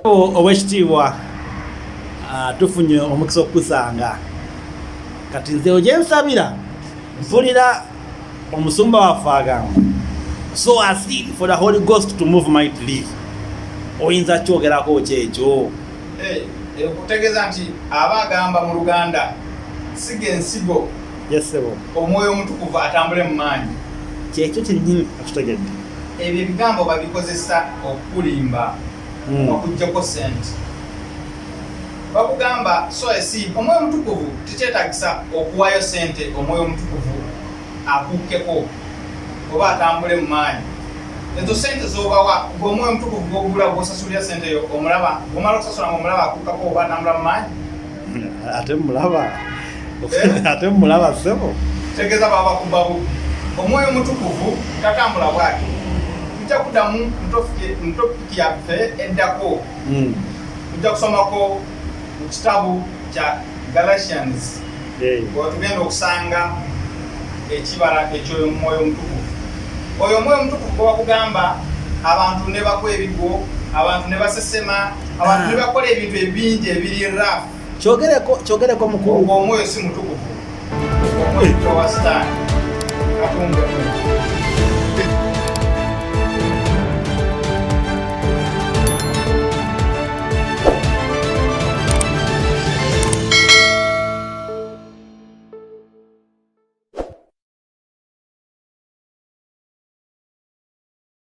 Owekitiibwa tufunye omukisa okukusanga kati nze ogyensabira mpulira omusumba waffe agamba so I seek for the Holy Ghost to move mightily. Oyinza kyogerako kyekyo? Okutegeeza nti aba agamba mu Luganda siga ensigo omwoyo omutukuvu atambule mu maanyi. Kyekyo kyennyini atutegedde. Ebyo ebigambo babikozesa okukulimba okuggyako sente. Bakugamba so esi omwoyo omutukuvu tekyetagisa okuwayo sente omwoyo omutukuvu akukkeko oba atambule mu maanyi. Ezo sente z'obawa omwoyo omutukuvu gw'ogula gw'osasulira sente yo omulaba omala okusasula omulaba akukkako oba atambula mu maanyi. Ate mulaba ssebo. Tegeeza baba bakubabu omwoyo omutukuvu tatambula bwati. Tujja kuddamu ntopiki yaffe eddako. Tujja kusomako mu kitabu kya Galatians. Tugenda okusanga ekibala eky'omwoyo omutukuvu. Oyo omwoyo omutukuvu gwe bakugamba abantu ne bakwa ebigo, abantu ne basesema, abantu ne bakola ebintu ebingi ebiri rafu. Kyogereko mukulu. Omwoyo si mutukuvu. Omwoyo wa Sitaani. Katonda.